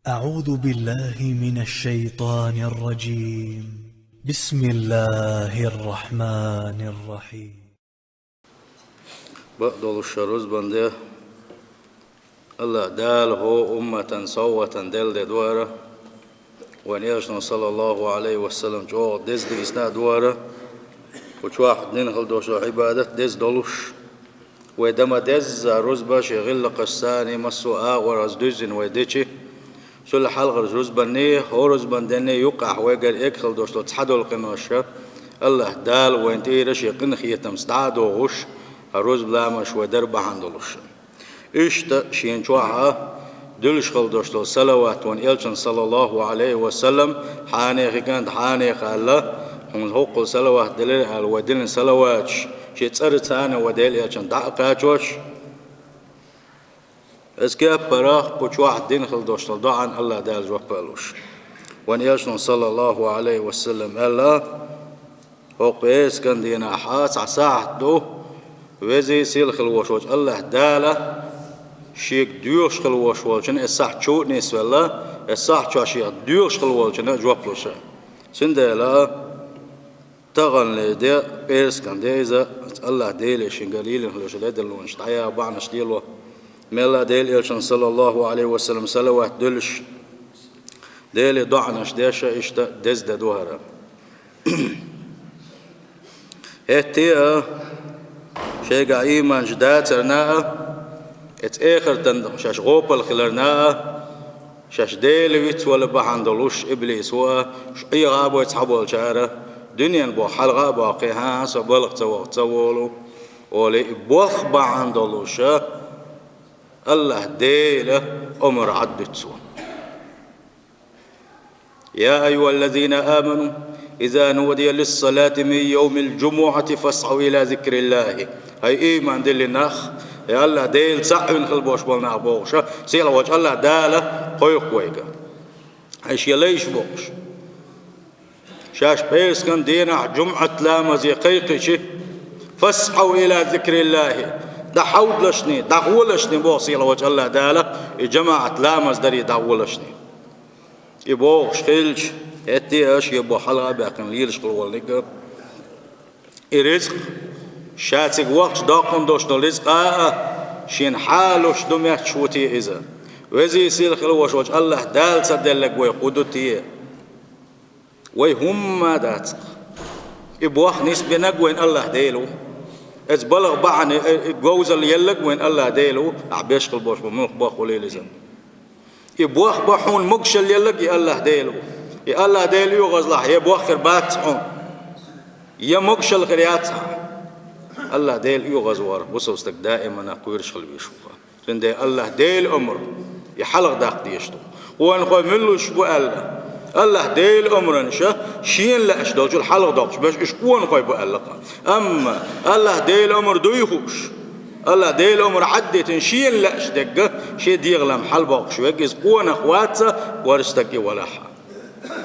أعوذ بالله من الشيطان الرجيم. بسم الله الرحمن الرحيم. بقدل الشروز بنده الله دال هو أمة صوة دل دوارة ونياشنا صلى الله عليه وسلم جو دز دي إسنا دوارة وش واحد ننخل دوش عبادة دز دلوش ودما دز روز باش يغلق الثاني مسو آغور از دزن وديشي سل حلقة روز بنيه هو روز بندني يقع ويقال اكخل دوش تحدو القناشة الله دال وانت ايرش يقن خيتم استعادو غش الروز بلامش ودربا عندلوش اشتا شين شوعها دلش خل دوش صلوات وان إلشن صلى الله عليه وسلم حاني خيكانت حاني خالا هم هوق صلوات دليل على ودلن صلوات شي تصرت ثاني وديل إلشن دعقاتوش اسكاب براخ بوش واحد دين خل دوش دعان الله دال جواب بالوش وان إلشن صلى الله عليه وسلم الله هوق بيس كان دينا حاس عساعد دو وزي سيل خلوش الله داله شيك ديوش خلوش والشن الصح شو نسبة الله الصح شو شيء ديوش خلوش جواب لوش سندلا تغن لده بيرس كان ديزا الله ديل شنقليل خلوش لده لونش تعيا بعنش ديلو ملا ديل إلشان صلى الله عليه وسلم صلوات دلش ديل دعنش ديشة إشتا دز دوهرة هتيا شيء قايمان جدات سرناء ات اخر تندم شاش غوبل خلرناء شاش ديل ويت ولا بحندلوش ابليس وا اي غابو يتحبوا الشارع دنيا بو حلقه باقي ها سبلغ تولو ولي بوخ بحندلوش الله ديله امر عدتسو يا ايها الذين امنوا إذا نودي للصلاة من يوم الجمعة فاسعوا إلى ذكر الله هاي إيمان دل نخ يا الله ديل سعين خلبوش بالنا بوش سيلا وجه الله داله قيق ويقا هايش يليش بوش شاش بيس كان دينا جمعة لامزي قيقش فاسعوا إلى ذكر الله دحود لشني دغولشني بو سيلا وجه الله داله جماعة لامز دري دغولشني يبوش خيلش هتي اش يبو حلقة باقن ليلش قلوال نقر رزق شاتك وقت داقن دوشنو رزق شين حالوش دميت شوتي إذا وزي سيل خلوش وجه الله دال سدلك ويقودتي ويهم داتق يبوخ نسبة نقوين الله ديلو اتبلغ بعن جوز اللي يلق وين الله ديلو عبيش قلبوش بمنخ باخ وليل زن يبوخ بحون مقشل يلق يا الله ديلو يا الله ديل يغزله يبوخر باتهم يا مقشل خرياتها الله ديل يغزور بصوستك دائما أقويرش خلوي يشوفها عشان الله ديل أمر يحلق داق ديشتو وانخو ملوش بو الله ديل أمر نشا شين لا أشدوش الحلق داقش باش إشكوان خو بو الله أما الله ديل أمر دويخوش الله ديل أمر عدت شين لا أشدق شي ديغلم حل باقش ويجز قوان أخواتها ورستكي ولا حال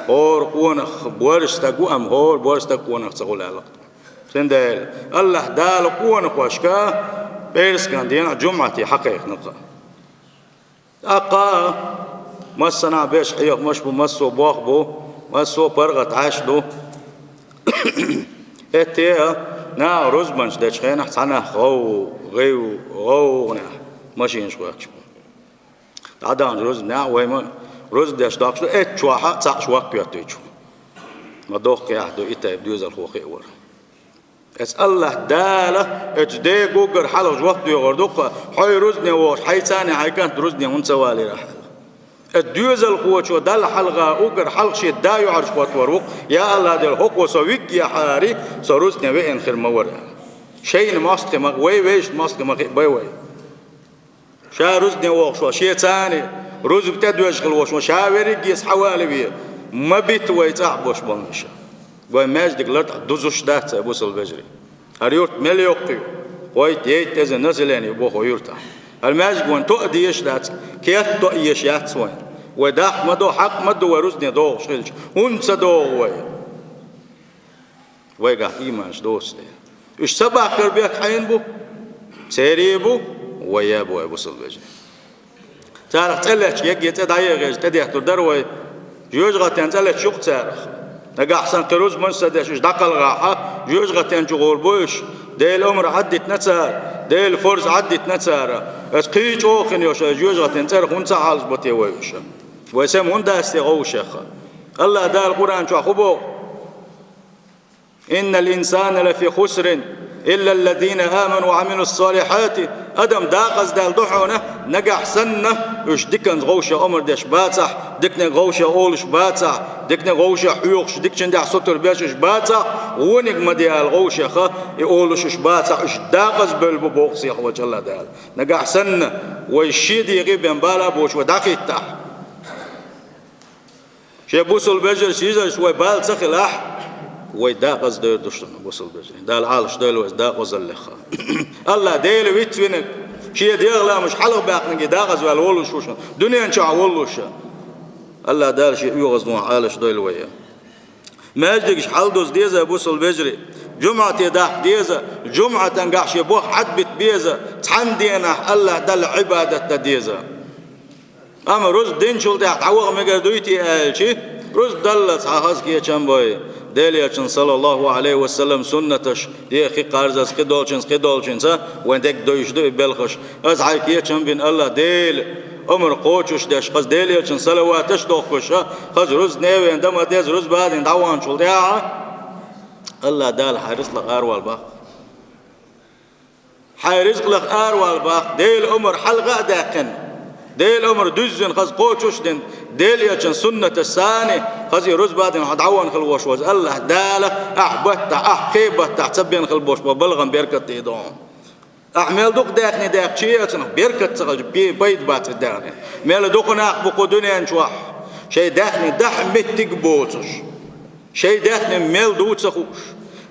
هور قوانخ بورستقو أم هور بورستق قوانخ تقول علاقة سندال الله دال قوانخ واشكا بيرس كان دينا جمعتي حقيق نقا أقا مسنا بيش حيق مشبو مسو باخبو مسو برغت عاشدو اتيا نا رزبنش داش خينا حسنا غو غيو غو ماشينش واكشبو عدان رزبنا ويما روز داش داخل اتشواها تعش وقت ياتيشو ما دوق يحدو إتا بدوز الخوخي ور اس الله داله اتدي جوجر حلق وقت يغردوق حي روزني وش حي ثاني حي كانت روزني ونسوالي راح الدوز الخوة شو دال حلقة اوجر حلق شي دايو عرش وقت وروق يا الله دل حق وسويك يا حاري سروزني وين خير مور شيء ماسك ما ويش ماسك ما باي وي شا روزني وش شي ثاني روز بتدو يشغل وش مشاوري قيس حوالي بيه ما بيت ويتعب وش بنشا وماج دقلت دوزوش دات بوصل بجري هريورت مليوقي ويت يت إذا نزلني بوخو يرتاح الماج وان تؤدي يشدات كيت تؤيش ياتسوين وداق مدو حق مدو ورزني دو شغلش ونس دو ويقع إيمانش دوس إيش سبع قربيك حين بو سيريبو ويابو بوصل بجري تارخ تلش يجي تدعي غير تديه تدروي جوج غتين تلش شوق تارخ نجا أحسن قروز من سدش دقل راحة جوج غتين شغول بوش ديل أمر عدت نتسار ديل فرز عدت نتسار اسقيج أوخن يوش جوج غتين تارخ ونسا حالس بتي ويوش ويسم وندا استغوشخ الله دار القرآن شو خبو إن الإنسان لفي خسر إلا الذين آمنوا وعملوا الصالحات أدم داقز دال ضحونة نجح سنة وش دكن غوشة أمر دش باتح دكن غوشة أولش باتح دكن غوشة حيوخش دكن دع سطر بيشش باتح ونك مديال غوشة خا يقولش باتح وش داقز بالبوخس يا خوج الله دال نجح سنة ويشيد يغيب ينبالا بوش وداخل تح شيء بوصل بجر شيء شوي بال سخلاح ويداقز دير دشتن بوصل بجر دال عالش ديل ويداقز اللخا الله ديل ويتوينك شيء ديغلا مش حلق باقنك داقز والولوش وش دنيا نشع ولوش الله دال شيء يغز نوع عالش ديل ويا ما أجدكش حلدوز ديزا بوصل بجري جمعة يداق ديزا جمعة تنقعش يبوح حد بيت بيزا تحن دينا الله دل عبادة ديزا أما روز دين شلت يحتوغ مقردويتي آلشي روز دلت حاسكي چنبوي دليا چن صلى الله عليه وسلم سنتش دي خي قارزس قدولچن وندك دويشدو بلخش از حكيه چنبين الله ديل عمر قوچش دش قز دليا چن صلواتش دوخش قز روز نيو عندما ديز روز بعد دعوان شلت الله دال حارس لغار والباق حارس لغار والباق ديل عمر حلقه داقن ديل عمر دزن خز قوچش دين ديل يچن سنة الثاني خزي روز بعدين هدعوان خلوش وز الله دالة أحبت أحقيبت تحسبين خلبوش ببلغم بيركت إيدون أحمل دوق داخني داخ شيئتنا بيركت سغج بيت بات داخني ميل دوقنا أحبقو دنيا نشوح شيء داخني دحمت تقبوتش شيء داخني ميل دوت سخوش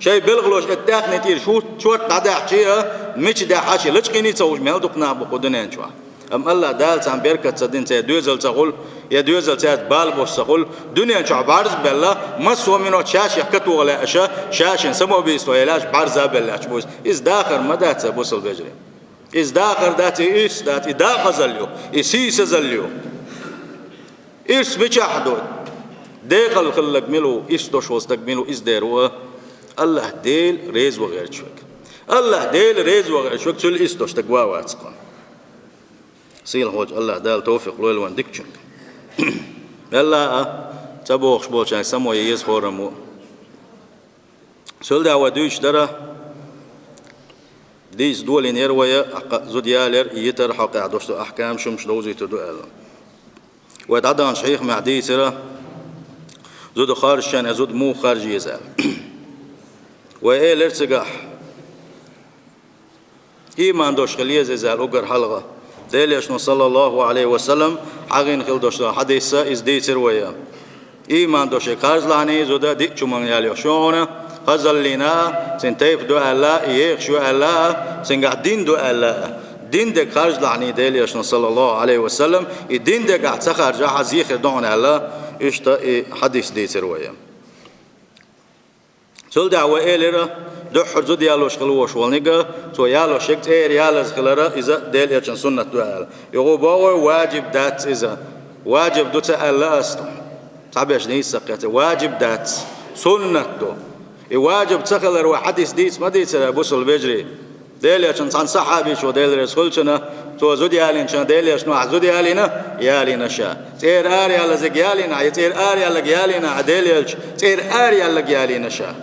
شيء بلغلوش داخني تير شوت داخ شيئة مش داخشي لشقيني تسوش ميل دوقنا أحبقو دنيا نشوح أم الله دال سام بيركت صدين سيدوزل تقول يدوزل سيد بالبوس تقول دنيا شو عبارز بالله ما سو منو شاش يحكتو ولا أشا شاش سمو بيستويلاش بارزة بالله بوس إز داخر ما دات بوصل بجري إز داخر دات إيش دات إداق زليو إسيس زليو إيش بيشحدود داخل خلق ملو إيش دوش وستك ملو إز داروا الله ديل ريز وغير شوك الله ديل ريز وغير شوك سل إيش دوش تقوا واتسقون سيل هوج الله دال توفيق لول وان ديكشن الله تبوخش بولشان سمو ييز خورمو سول دا ودوش درا ديز دولين يرويا زوديالر يتر حق دوش احكام شمش دوزي تدوال ودعدان شيخ معدي سرا زود خارج شان زود مو خارج يزال وايه لرتقح ايمان دوش خليز يزال اوغر حلقه دليش صلى الله عليه وسلم عقين خل دوشتا حديث إز ديتر ويا إيمان دوشة كارز لعني زودا ديك شو من يالي شونه خزل لنا سنتيف دو الله يخشوا الله سنقع دين دو الله دين ده كارز لعني دليش صلى الله عليه وسلم الدين ده قاعد سخر جا حزيخ دون الله إشتا حديث ديتر ويا سول دعوة إلى دو حرزو ديالوش خلوش والنجا تو يالوش يكت يالز خلرا إذا ديل يجن سنة دوال يقول باوي واجب دات إذا واجب دو تألا أستم تعبيش نيس سقيت واجب دات سنة دو واجب تخلر وحديث ديس ما ديس بوصل بجري ديل يجن صان صحابي شو ديل رسولنا تو زودي يالين شان ديل يشنو زودي يالينا يالينا شا تير آري على زق يالينا تير آري على يالينا عديل يلش تير آري على يالينا شا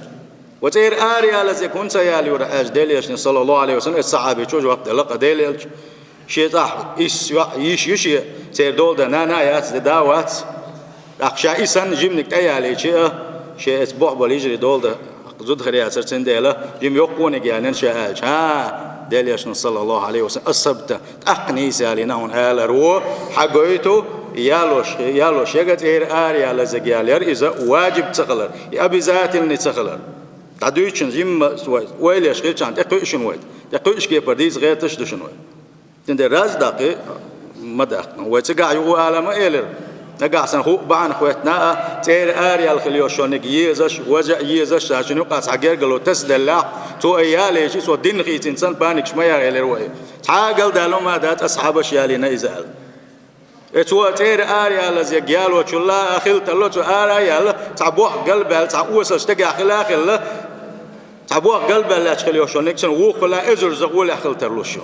وتير آري على زي كون سيالي ورأج ديليش صلى الله عليه وسلم الصحابي شو وقت لقى ديليش شيء صح يش تير دول ده نايات دعوات أخشى إنسان جيمنك تيالي شيء أسبوع بليجري دول ده زود خريات سرتين ديلا جيم يقونك يعني شيء ها ديليش صلى الله عليه وسلم السبت أقني سالينا هون هالرو حقيته يالوش يقت إير آري على زجالير إذا واجب تخلر أبي ذات اللي تخلر تعدويشن جيم ويليش غير كان تقيشن ويد تقيش كي برديز غير تشدشن ويد تند راز دقي مدق وتقع يقول عالم إيلر نقع سنخو بعن خواتنا تير آري الخليوشون يزش وجع يزش عشان يقع حجر قالوا تسدل تو أيالي شيء سو دين خيت إنسان بانك شمية إيلر ويد حاجل دالو ما دات أصحاب شيالي نيزال اتوا تير آريا لز يجيال وشلا أخيل تلو آريا لا تعبوه قلبه تعبوه استجع خلا خلا تعبوه قلبه لا تخليه شو نكسن وخلا إزر زغول أخيل تلوشو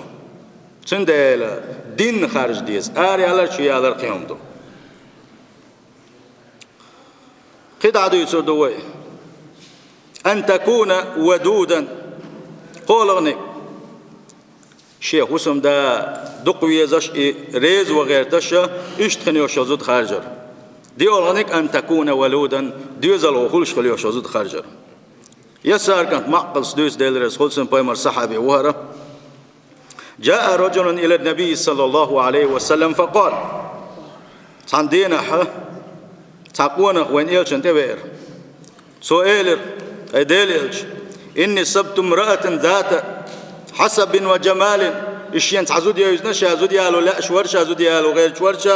سندل دين خارج ديز آريا لا شيء على القيام دو قد عدو يسودوي أن تكون ودودا قولغني شيخ وسم دا دقوي زش ريز وغير تشا اشتخني وشزود خارجر دي أولغنك أن تكون ولودا ديوزل وخلش خلي وشزود خارجر يسار كانت معقل سدوس ديل ريز خلصن بايمر صحابي وهرة جاء رجل إلى النبي صلى الله عليه وسلم فقال صندينا ح تقونا وين إيش انتبهر سؤال أديلش إني سبت امرأة ذات حسب وجمال إشين تعزود يا يزنا شازود يالو لا شورش شازود يالو غير شورش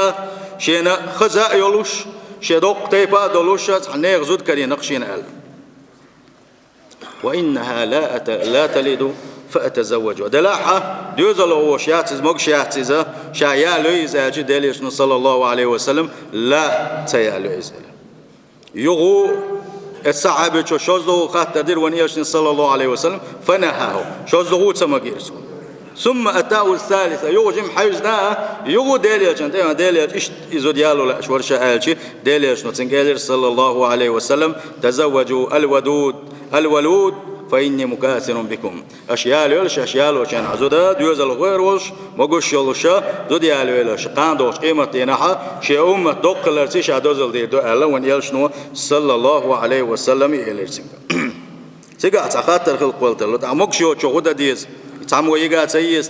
شينا خزاء يلوش شدوق تيبا دلوش حنا يغزود كري نقشين قال وإنها لا تلد فأتزوج ودلاحة ديوزل هو شياتز موك شياتز شايالو يزاجي دليش صلى الله عليه وسلم لا تيالو يزال يغو الصحابة شوزو خاطر دير ونياش صلى الله عليه وسلم فنهاه شوزو تمغيرسو ثم أتاه الثالثة يوجم حيزنا يغو ديليش أنت ديليش إيش إذا ديالو لا شو ورشة آلشي ديليش نتنقل صلى الله عليه وسلم تزوجوا الولود فإني مكاثر بكم أشياء يلش أشياء لوش أنا عزودا ديوزل غير وش مقوش يلوشا دودي على يلش قاندوش قيمة تناحة شيء أمة دقل لرتيش عدوزل دي دو ألا وين يلش نو صلى الله عليه وسلم يلرسين سيجا تخاطر خلق قلتلو تعمقش يو شغودا ديز تعمو يجا تيس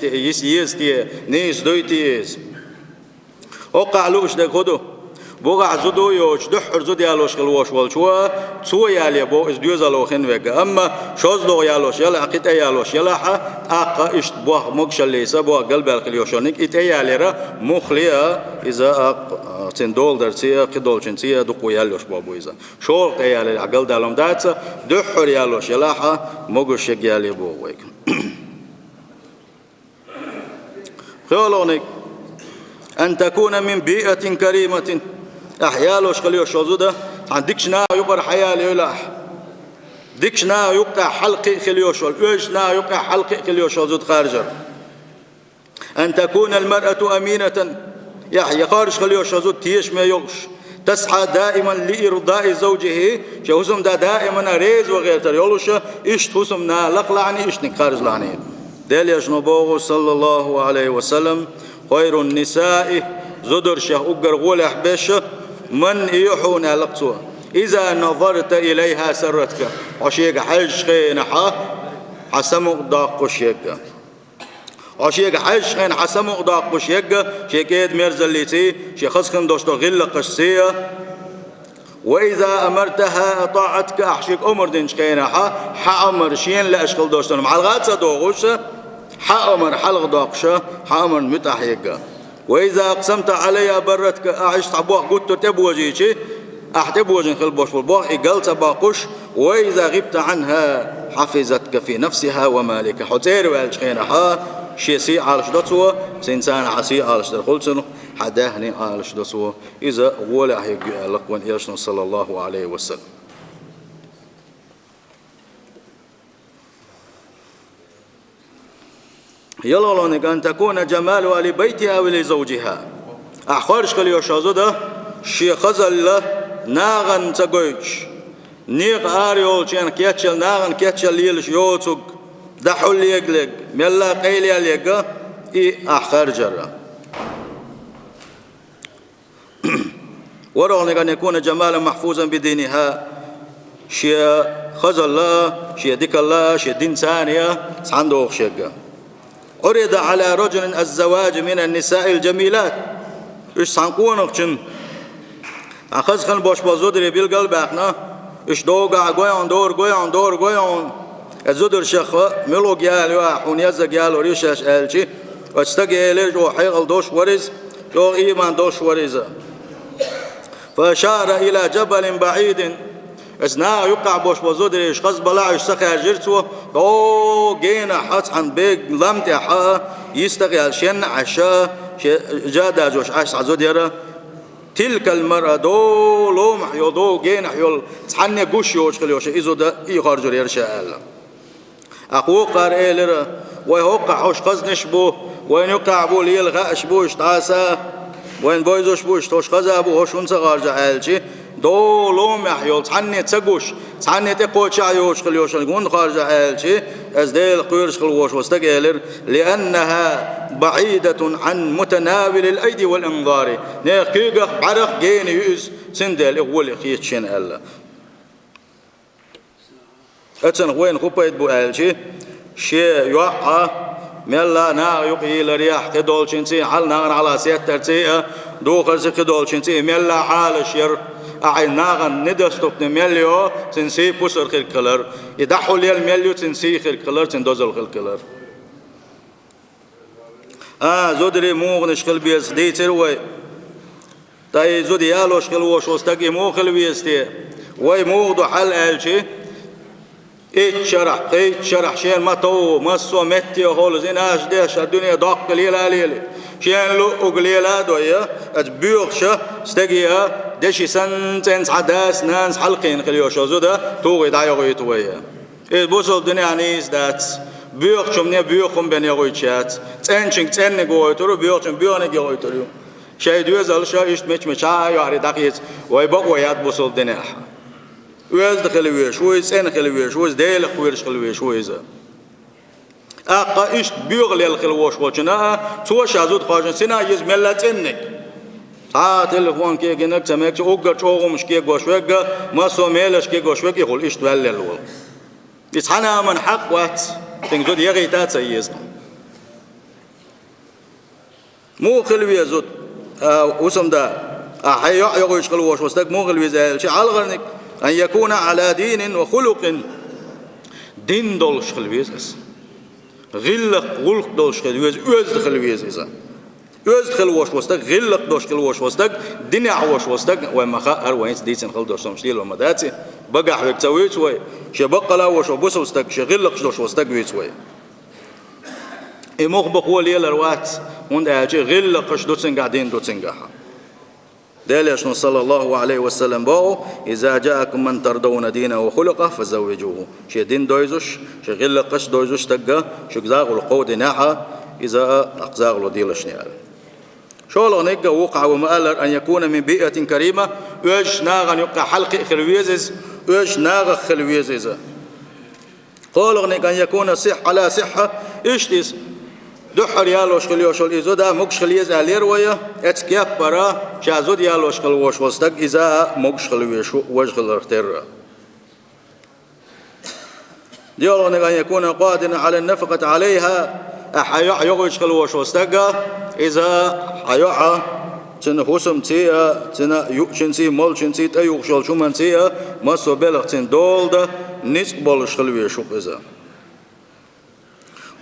تي نيس دوي تيس أوقع لوش ده خدو بوغا زودو يوش دحر زود يالوش خلوش والشوا تو يالي بو از ديوزالو خن وجا اما شوز دو يالوش يلا عقيت يالوش يلا ح اق اشت بوغ مكش ليسا بوغ قلب الخليوشونيك ات ياليرا مخليا اذا تندول درسيه قدول جنسيه دقو يالوش بابو اذا شول يالي عقل دالم دات دحر يالوش يلا ح مغش يالي بو ويك خلونيك أن تكون من بيئة كريمة أحيالوش خليو شوزودا عندكشنا يقر حيال يلاح ديكشنا يقع حلقي خليوش والأجنا يقع حلقي خليوش وزود خارجر أن تكون المرأة أمينة يحيى خارج خليوش وزود تيش ما يلش تسعى دائما لإرضاء زوجه شوزم دا دائما ريز وغير يلش إيش تسم نا لقلعني إيش نخارج لعني دل يجنبوه صلى الله عليه وسلم خير النساء زدر شه أقر غولح بش من يحون لقصوها إذا نظرت إليها سرتك عشيق حج خينحا حسمق داق شيق عشيق حج خين حسمق داق شيق شيكيد مرزلتي شيخسخن دوشتو غل قشسية وإذا أمرتها أطاعتك أحشيك أمر دينش خينحا حأمر شين لأشكال دوشتو مع الغاتسة دوغوش حأمر حلق داقشة حأمر متحيق وإذا أقسمت علي برتك أعيش تعبوه قلت تبوجيشي أحتبوجن خلبوش والبوح إقلت باقوش وإذا غبت عنها حفظتك في نفسها ومالك حتير والشخينها شيسي على شدتسوا سنسان عسي على شدت قلتنو حداهني على شدتسوا إذا ولا هيجي لقوان إيشنا صلى الله عليه وسلم يلا لونك أن تكون جمالها لبيتها ولزوجها أخرج خليو شازودا شي خزل ناغن تقويش نيق آريول شان كيتشل ناغن كيتشل ليلش يوتوك دحول ليقلق ملا قيلي ليقا أخرج ورغنك أن يكون جمالا محفوظا بدينها شي خزل الله شي ديك الله شي دين ثانية صندوق شيقا أريد على رجل الزواج من النساء الجميلات إيش سانقونك شن أخذ خن باش بازودري بالقلب إحنا إيش دوقع قويان الزودر شخ ملو جال وحون يزق جال وريشش ألشي واستجي إليه جو حيغل دوش ورز جو إيمان دوش ورزة فأشار إلى جبل بعيد اسنا يقع بوش بزودري إيش خز بلاع إيش سخي جرتوا أو جينا حس عن بيج لمتها يستغل شن عشاء جادا جوش عاش عزود يرى تلك المرأة دو لوم يدو جين حيول تحني جوش يوش خليوش إذا ده يخرج يرشاء الله أقوى قارئ لرا ويوقع حوش قزنش بو وين يقع بو ليلغاش بوش تعسى وين بويزوش بوش توش قزا بو هوش ونسا غارجة عالشي دو لوم يحيول تحني تسقوش تحني تقوش عيوش خليوش الجون خارجة عالشي از ديل قيرش خلوش واستقالر لأنها بعيدة عن متناول الأيدي والإنظار نيقيقق بعرق جيني يؤز سندل إغول خيتشين ألا أتسن وين خبيت بو ألشي شيء يوقع ملا نا يقي لرياح كدول شنسي حل ناغن على سيتر تي دو خرسي كدول شنسي ملا حال شير أعي ناغن ندستوك نمليو تنسي بوسر خير كلر يدحو ليل مليو تنسي خير كلر تندوزل خير كلر زودري موغنش خل بيس دي تروي تاي زودي يالوش خل وش وستقي مو خل بيستي وي موغدو حل ألشي شرح شين ما تو ما سو متي هول زين اش ديش الدنيا دق ليلا ليلي شين لو قليلا دويا اتبيوخش استجيا دشي سنتنس حداس نانس حلقين خليوش زودا توغي دايغوي تويا بوسو الدنيا نيز دات بيوخ شمني بيوخم بين يغويتشات تنشين تنغوي ترو بيوخم بيوني غوي ترو شي دوزال شايشت مچا ياري دقيت وي بقويات بوسو الدنيا ويز دخلويش ويز إن خلويش ويز ديل خويرش خلويش ويز إيش بيغلي الخلوش وشنا توش عزود خاجن سنا يز ملتينك تلفون كي جنك تمك أوجر شوغم مش كي قوشوك ما سو ميلش كي قوشوك يقول إيش تولي الول يسحنا من حق وقت تنزود يغي تاتسيز مو خلوي زود وسم دا أحيا يغوش خلوش وستك مو خلوي زي شيء على غرنك أن يكون على دين وخلق دين دولش خلويز غلق دولش خلويز أوز خلويز إذا أوز خلوش وستك غلق دوش خلوش وستك دنيا عوش وستك وما خاطر وين ديتن خل دوش سمشيل ومداتي بقى حبك تسويت وي شبق لا وش وبوس وستك شغلق دوش وستك ويت وي مخبق هو ليل الوقت وند أجي غلق دوتن قاعدين دوتن قاعد دليش صلى الله عليه وسلم باو إذا جاءكم من ترضون دينه وخلقه فزوجوه شي دين دويزوش شي غير قش دويزوش تقى شو زاغ القود ناحا إذا أقزاغ له ديلش نيال شو لو نيجا وقع ومألر أن يكون من بيئة كريمة ويش ناغن يقع حلق خلويزز ويش ناغ خلويزز قالوا نيجا أن يكون صح على صحة إيش تيس دحر يالوش خليوش الإزودا مكش خليز علير ويا اتكياب برا شازود يالوش خلوش وستك إذا مكش خليوش وجه الارتر ديالو أن يكون قادرا على النفقة عليها أحيا يغوش خلوش وستك إذا حيا تن حسم تيا تن يوشنسي مال شنسي تيوشل شو من تيا ما سبلغ تن دولدا نسبلش خلوش إذا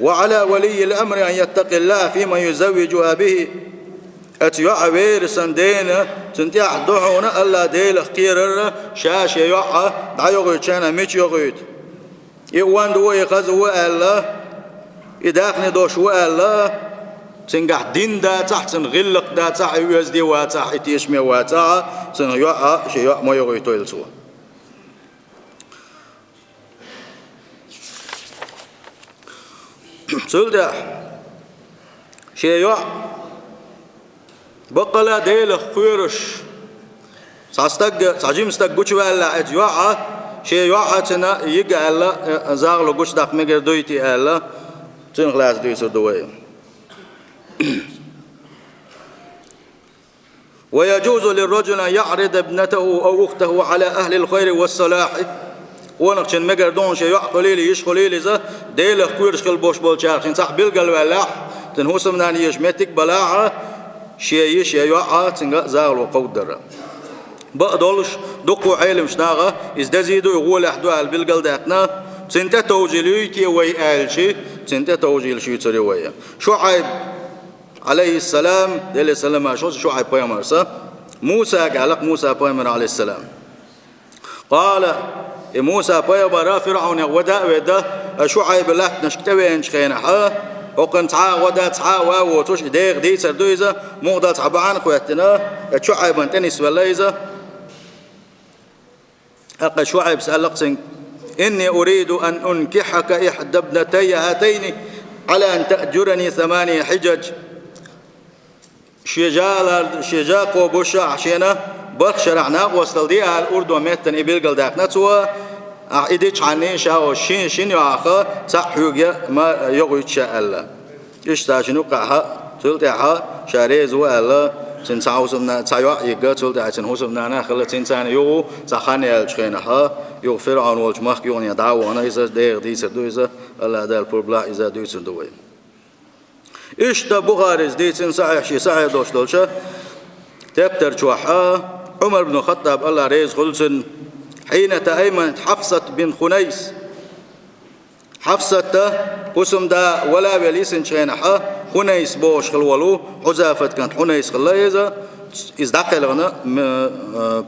وعلى ولي الأمر أن يتقي الله فيما يزوجها به أتيع ويرسن دينا تنتيح دعونا ألا ديل خير شاش يوعى دعيوغي شانا ميش يغيد يوان دو يخزو ألا يداخني دوش ألا تنقح دين دا تحت تنغلق دا تحت يوزدي واتح يتيشمي واتح تنيوعى شيوع ما يغيد تويلسوا سلدة شيء بقلا ديل خيرش ساستق ساجيم استق بوش ولا أجواء شيء تنا يجع الله زاغلو بوش دق مجر دويتي الله تنخلاص دويسر دوي ويجوز للرجل أن يعرض ابنته أو أخته على أهل الخير والصلاح ونقشن مجر دون شيء قليل يش قليل إذا ديل خيرش كل بوش بولشارشين صح بالقلب ولاح تنهوسم ناني يشمتك بلاعة شيء يوعى تنجا زاغلو قودر بقدولش دقو علم شناغة إزدزيدو يقول أحدو بالقلب داقنا سنتا توجيليكي ويقال شيء سنتا توجيل شيء تريوية شعيب عليه السلام ديل السلام عشوز شعيب بيامر موسى قالك موسى بيامر عليه السلام قال موسى بيامر فرعون ودا شعيب لا نشكتوين شخينها وقن تعا ودا تعا ووتوش ديغ دي سردو إذا مغدا تعبان خواتنا شعيب تنس ولا إذا أقا شعيب سألقسن إني أريد أن أنكحك إحدى ابنتي هاتين على أن تأجرني 8 حجج شجاق وبشا عشينا برخشرعنا وصل ديها الأردو ميتن إبيل قلداقنا توا إديش عني شاو شين يعاقا سحوغيا ما يغوي تشاء الله إشتاشنو قاها تلتعها شاريز وألا تنسعوسمنا تسايوا يقا تلتع تنهوسمنا ناخل تنسان يغو تخاني الشخينها يغ فرعون والجمخ يغن يدعوانا إذا ديغ دي سردو إذا الله دال بربلا إذا دي سردوي إشتا بغارز دي تنسعي شي سعي دوش دولشا تبتر جوحا عمر بن الخطاب الله ريز خلصن حين تأيمنت حفصة بن خنيس حفصة قسم دا ولا بليسن شينحا خنيس بوش خلولو حزافة كانت خنيس خلايزة إزدقى لغنا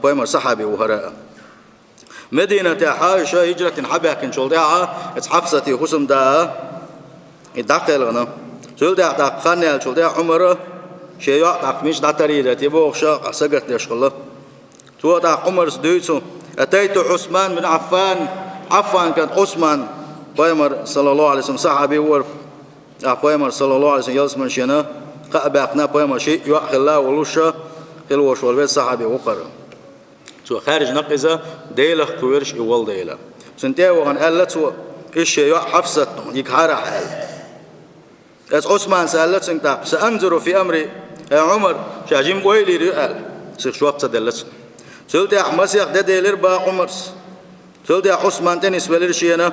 بويمر صحابي وهراء مدينة حاشا هجرة حبها كن شلدها حفصة قسم دا إزدقى لغنا شلدها تاقخاني شلدها عمر شيء مش داتريدة تبوخشا سقط يشغله توضع عمر سديتو أتيت عثمان بن عفان كانت عثمان بايمر صلى الله عليه وسلم صحابي ور بايمر صلى الله عليه وسلم يلسمن شنا قابقنا بايمر شيء يأخذ الله ولوشا خلوش والبيت صحابي وقر تو خارج نقزة ديله كويرش يول ديله سنتي وغن قالت إيش يا حفصة يكهر حال عثمان سألت سنتاق سأنظر في أمري يا عمر شاجم ويلي رئال سيخ شواب تدلت سلطة أحمسيق ديلر با عمرس سلطة عثمان تنس ولر شينا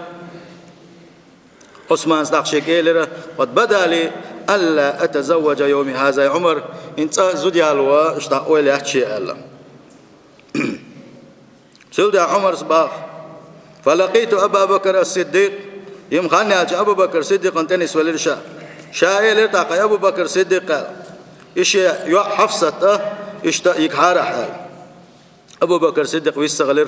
عثمان صدق شكيلر قد بدا لي ألا أتزوج يومي هذا يا عمر انت زودي الوا اشتاق ويلي أحشي ألا سلطة عمر صباح فلقيت أبا بكر الصديق يمخاني أبو بكر الصديق تنس ولر شايلر تاقي أبو بكر الصديق قال إيش يا حفصة اشتاق يكحار حال أبو بكر الصديق ويستغلر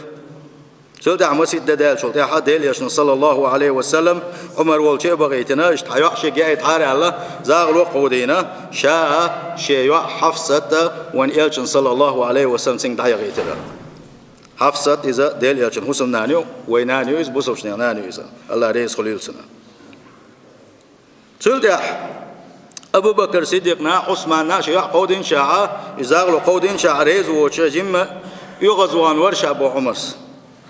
سلطة عمسيد دال سلطة حديل يشن صلى الله عليه وسلم عمر والشيء بغيتنا اشتحيوح شيء جاي تحاري الله زاغلو قودينا شاء شيء حفصة وان يلشن صلى الله عليه وسلم سين دعي غيتنا حفصة إذا دال يلشن حسن نانيو وينانيو إذا بوسوش نانيو إذا الله ريس خليل سنة سلطة أبو بكر صديقنا عثمان شيء قودين شاء زاغلو قودين شاء ريز وشيء جمّ يغزوان ورشة أبو عمرس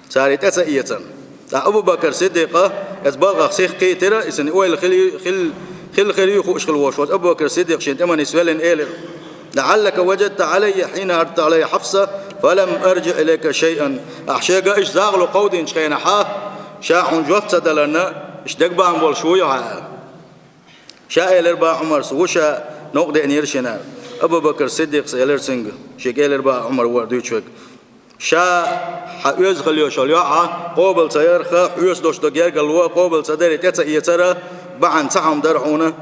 سارت أسئية أبو بكر صديقة أتبغى سيخ كيترا إسن أول خل يخوش خلوشوت أبو بكر صديق شنت أماني سؤال إيلر لعلك وجدت علي حين أردت علي حفصة فلم أرجع إليك شيئا أحشيق إيش زاغلو قودين شخينا حاه شاحون جوفت دلنا إيش دقبان بول شوية شاء إلر عمر سوشا نقد أن يرشنا أبو بكر صديق سيلر سنج شيك إلر عمر وردوشك شا حيوز خليو شليوعة قابل سيرخا حيوز دوش دقير قلوا قابل سدري تيتا يترى بعن سحم درعونا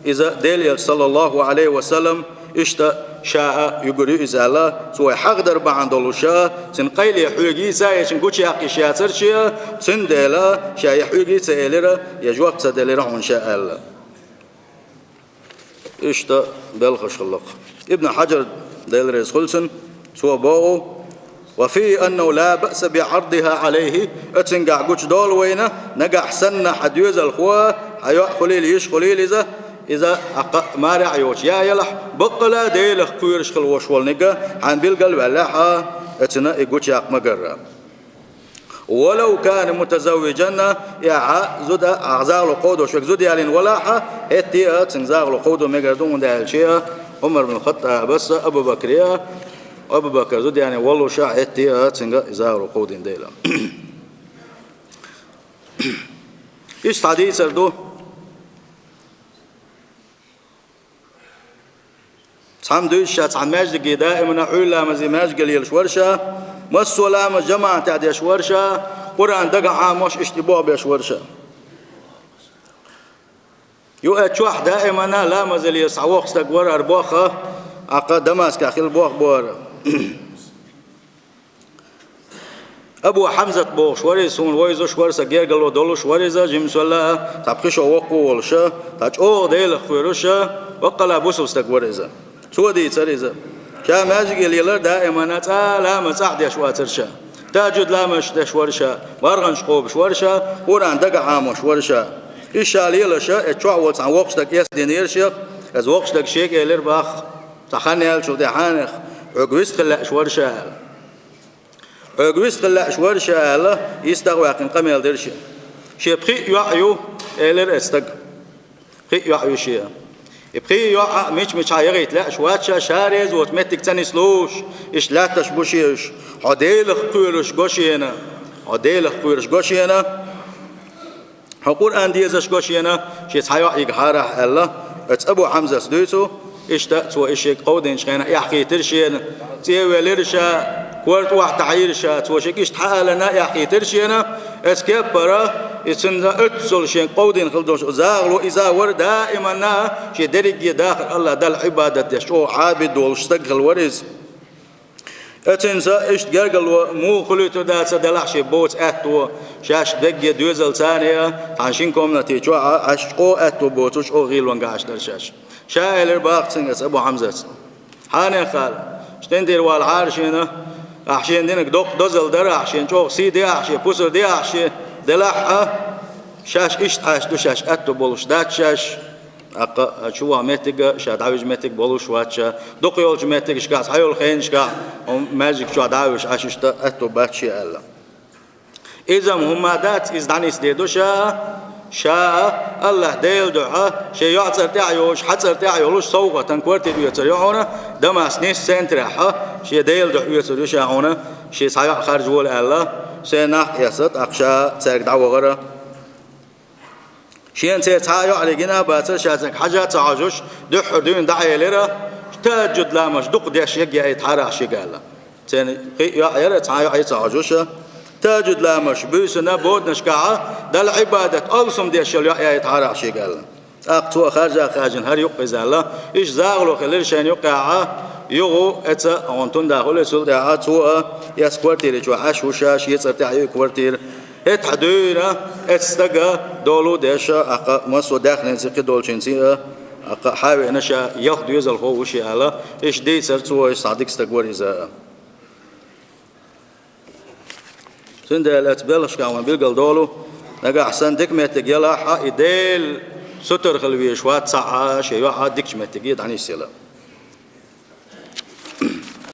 إذا ديل صلى الله عليه وسلم إشتا شاء يقولي إذا الله سوى حقدر بعن دولوشا سن قيل يحيوغي سايا شن كوشي حقي شاتر شيا سن ديلا شا يحيوغي سيلر يجواب سدلر عن شاء الله إشتا بلخش خلق ابن حجر ديل ريز خلصن سوى باغو وفي أنه لا بأس بعرضها عليه أتنقع قوش دول وينه نقع سنة حديوز الخواه حيوء خليل يش خليل إذا ما رعيوش يا يلح بقلا ديلخ كويرش خلوش والنقا عن بالقلب اللحة أتنا يقوش ياق مقرر ولو كان متزوجا يا زود أعزاغ قودو شوك زود يالين ولاحة هتي تنزاغ قودو مقردون دال شيء عمر بن الخطاب بس أبو بكر أبو بكر زود يعني والله شاعتي تنجا إزار قودين ديلا إيش تعدي سردو تعم دوش تعم ماجد دائما علا مزي ماجد يلش ورشة مسولا مجمع تعديش ورشة قرآن دقع عاموش اشتباه بيش ورشة يؤتشوح دائما لا مزل يسعوخ استقور أرباخة عقد دماسك أخي البوخ بور أبو حمزة بوش وريسون ويزوش ورسا جيرجلو دولوش وريزا جيمس ولا تبخيش وقولشا تاج أو ديل خيروشا وقلا بوسوستك وريزا سودي تريزا شا ماجي ليلر دائما لا مساعد يشواترشا تاجد لا مش دشورشا وارغنش قوبش ورشا وران دقع عاموش ورشا إيشا ليلشا اتشوع وطعن وقشتك يسدينير شيخ از وقشتك شيك إلير باخ تخنيال شو دي حانخ عقويست خلاش ورشا عقويست خلاش ورشا الله يستغواقن قميل درشا شي بخي يعيو إلير استق بخي يعيو شيء بخي يوع مش عايغيت لا شواتشا شارز وتمتك تنسلوش إيش لا تشبوشيش عديل خيرش قشينا عديل خيرش قشينا حقول أندي إذا قشينا شيء صحيح يجحرح الله أبو حمزة سديتو إيش تأتوا إيش قودين شينا يحكي ترشين تيوي لرشا كورت واحد تعيرشا توشك إيش تحالنا يحكي ترشينا اسكبرا يسندا اتسل شين قودين خلدوش زاغلو إذا ورد دائما شي درجي داخل الله دل عبادة شو عابد والشتغل ورز اتنسى ايش جرجل مو خليتو دات دلع شي بوت اتو شاش دقي دوزل ثانيه عشانكم نتيجه عشقو اتو بوتوش او غيل وانغاش درشاش شايل باقتنس ابو حمزه حاني خال شتندير والعارشينا عشان دينك دوزل درع عشان شو سيدي عشان بوسر دي عشان دلع شاش ايش عاش دو شاش اتو بولش دات شاش شو ماتك شاد عاوج ماتك بولوش واتشا دقيول ماتك شكاس حيول خين شكا ماجيك شو عاوج عاششت اتو باتشي الا اذا مهمات از دانيس ديدو شاء الله ديل دعاء شيء يعصر تعيوش حصر تعيوش سوقه تنكورت يتريعونه دماس نيس سنترها شيء ديل دعاء يتريعونه شيء صحيح خارج وول الله سنح يسط اقشا تسرق دعوه غره شيء أنت تعايو على جنا باتر شاتك حاجة تعاجوش دح دون دعية لرا تجد لا مش دق ديش يجي يتحرق شجاله تاني يا تعايو على تعاجوش تجد لا مش بيسنا بود نشكعه دل عبادة ألسم ديش اللي يتحرق شجاله أقطع خارجن هر يقي زاله إيش زاغلو خليل شان يقع يغو أنتون داخل سول دعات هو يسكورتير جو عاش وشاش يترتعي كورتير اتحدينا اتستجا دولو داشا أق مسو داخل نزق دولشنسي أق حاوي نشا ياخد يزل هو وشي على إيش دي سرتوا يصعدك استجور إذا سند الأتبلش كمان بيلقى دولو نجا أحسن ديك متجيلا حق ديل ستر خلوي شوات ساعة شيء واحد ديك متجيد عن السلا